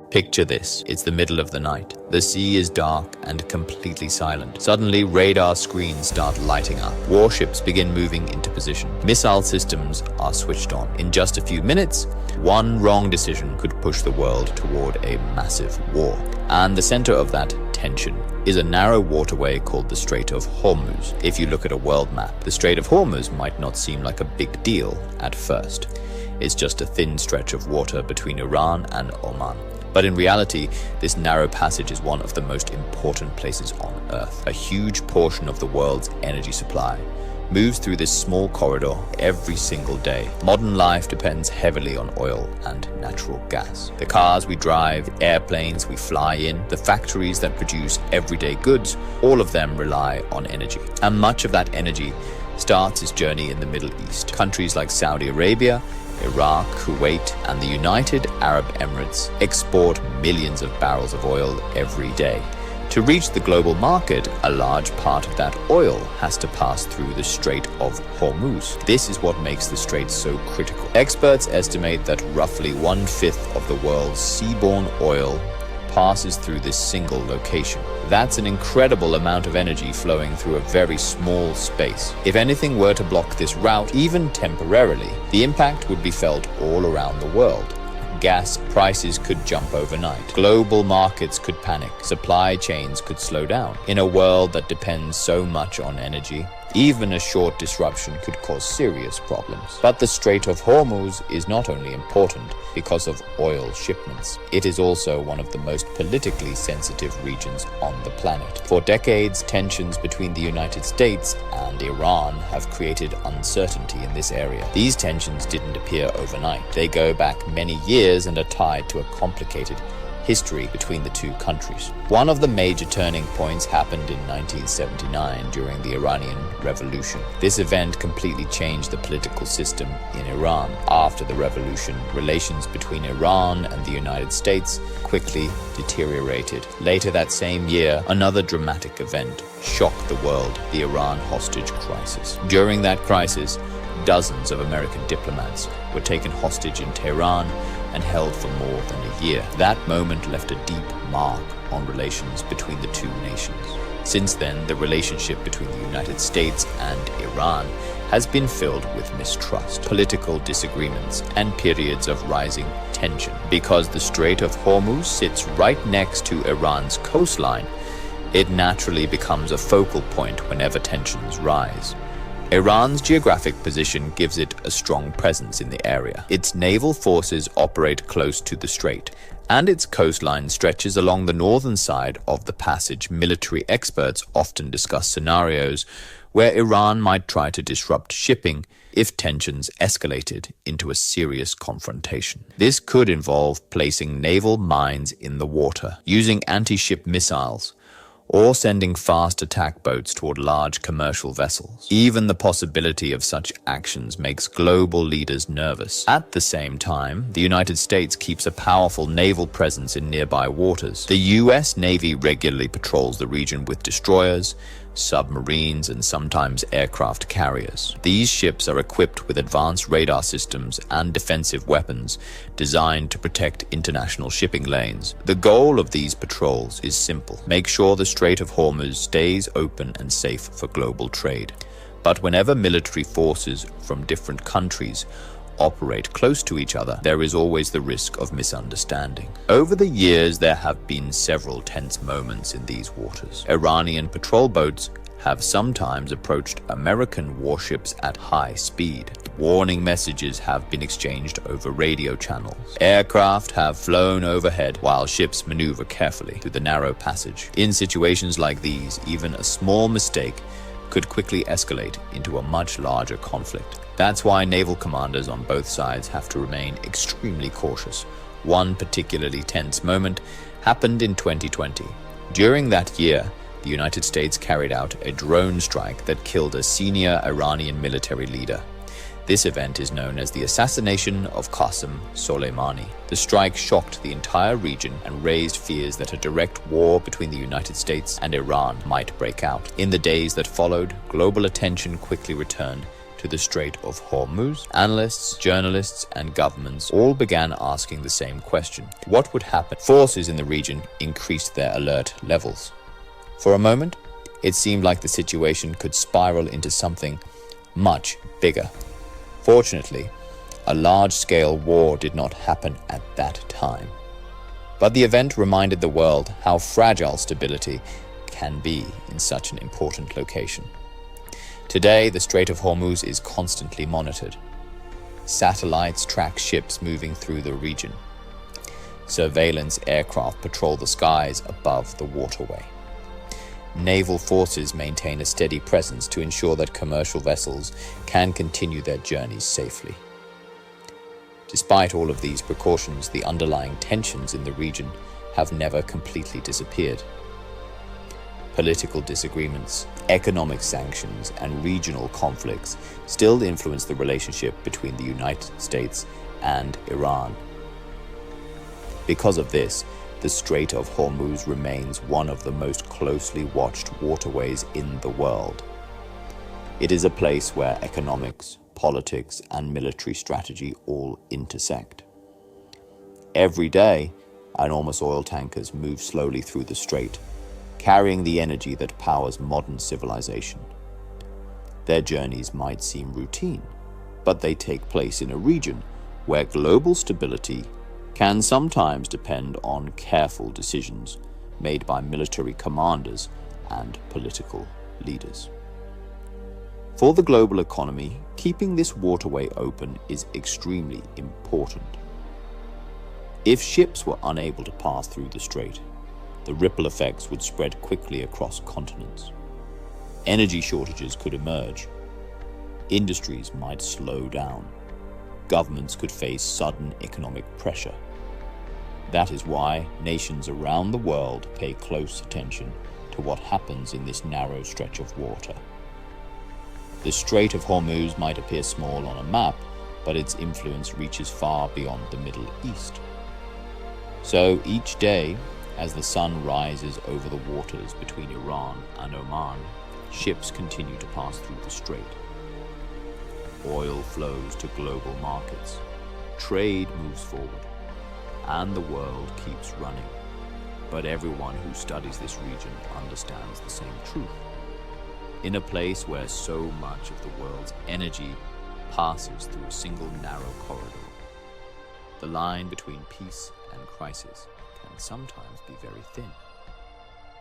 Picture this, it's the middle of the night. The sea is dark and completely silent. Suddenly, radar screens start lighting up. Warships begin moving into position. Missile systems are switched on. In just a few minutes, one wrong decision could push the world toward a massive war. And the center of that tension is a narrow waterway called the Strait of Hormuz. If you look at a world map, the Strait of Hormuz might not seem like a big deal at first. It's just a thin stretch of water between Iran and Oman. But in reality, this narrow passage is one of the most important places on Earth. A huge portion of the world's energy supply moves through this small corridor every single day. Modern life depends heavily on oil and natural gas. The cars we drive, the airplanes we fly in, the factories that produce everyday goods, all of them rely on energy. And much of that energy starts its journey in the Middle East. Countries like Saudi Arabia, Iraq, Kuwait, and the United Arab Emirates export millions of barrels of oil every day. To reach the global market, a large part of that oil has to pass through the Strait of Hormuz. This is what makes the strait so critical. Experts estimate that roughly 1/5 of the world's seaborne oil passes through this single location. That's an incredible amount of energy flowing through a very small space. If anything were to block this route, even temporarily, the impact would be felt all around the world. Gas prices could jump overnight. Global markets could panic. Supply chains could slow down. In a world that depends so much on energy, even a short disruption could cause serious problems. But the Strait of Hormuz is not only important because of oil shipments. It is also one of the most politically sensitive regions on the planet. For decades, tensions between the United States and Iran have created uncertainty in this area. These tensions didn't appear overnight. They go back many years and are tied to a complicated history between the two countries. One of the major turning points happened in 1979 during the Iranian Revolution. This event completely changed the political system in Iran. After the revolution, relations between Iran and the United States quickly deteriorated. Later that same year, another dramatic event shocked the world, the Iran hostage crisis. During that crisis, dozens of American diplomats were taken hostage in Tehran and held for more than a year. That moment left a deep mark on relations between the two nations. Since then, the relationship between the United States and Iran has been filled with mistrust, political disagreements, and periods of rising tension. Because the Strait of Hormuz sits right next to Iran's coastline, it naturally becomes a focal point whenever tensions rise. Iran's geographic position gives it a strong presence in the area. Its naval forces operate close to the strait, and its coastline stretches along the northern side of the passage. Military experts often discuss scenarios where Iran might try to disrupt shipping if tensions escalated into a serious confrontation. This could involve placing naval mines in the water, using anti-ship missiles, or sending fast attack boats toward large commercial vessels. Even the possibility of such actions makes global leaders nervous. At the same time, the United States keeps a powerful naval presence in nearby waters. The US Navy regularly patrols the region with destroyers, submarines, and sometimes aircraft carriers. These ships are equipped with advanced radar systems and defensive weapons designed to protect international shipping lanes. The goal of these patrols is simple: make sure the Strait of Hormuz stays open and safe for global trade. But whenever military forces from different countries operate close to each other, there is always the risk of misunderstanding. Over the years, there have been several tense moments in these waters. Iranian patrol boats have sometimes approached American warships at high speed. Warning messages have been exchanged over radio channels. Aircraft have flown overhead while ships maneuver carefully through the narrow passage. In situations like these, even a small mistake could quickly escalate into a much larger conflict. That's why naval commanders on both sides have to remain extremely cautious. One particularly tense moment happened in 2020. During that year, the United States carried out a drone strike that killed a senior Iranian military leader. This event is known as the assassination of Qasem Soleimani. The strike shocked the entire region and raised fears that a direct war between the United States and Iran might break out. In the days that followed, global attention quickly returned to the Strait of Hormuz, analysts, journalists, and governments all began asking the same question. What would happen if forces in the region increased their alert levels? For a moment, it seemed like the situation could spiral into something much bigger. Fortunately, a large-scale war did not happen at that time. But the event reminded the world how fragile stability can be in such an important location. Today, the Strait of Hormuz is constantly monitored. Satellites track ships moving through the region. Surveillance aircraft patrol the skies above the waterway. Naval forces maintain a steady presence to ensure that commercial vessels can continue their journeys safely. Despite all of these precautions, the underlying tensions in the region have never completely disappeared. Political disagreements, economic sanctions, and regional conflicts still influence the relationship between the United States and Iran. Because of this, the Strait of Hormuz remains one of the most closely watched waterways in the world. It is a place where economics, politics, and military strategy all intersect. Every day, enormous oil tankers move slowly through the strait, carrying the energy that powers modern civilization. Their journeys might seem routine, but they take place in a region where global stability can sometimes depend on careful decisions made by military commanders and political leaders. For the global economy, keeping this waterway open is extremely important. If ships were unable to pass through the strait, the ripple effects would spread quickly across continents. Energy shortages could emerge. Industries might slow down. Governments could face sudden economic pressure. That is why nations around the world pay close attention to what happens in this narrow stretch of water. The Strait of Hormuz might appear small on a map, but its influence reaches far beyond the Middle East. So each day, as the sun rises over the waters between Iran and Oman, ships continue to pass through the strait. Oil flows to global markets. Trade moves forward, and the world keeps running. But everyone who studies this region understands the same truth. In a place where so much of the world's energy passes through a single narrow corridor, the line between peace and crisis can sometimes be very thin.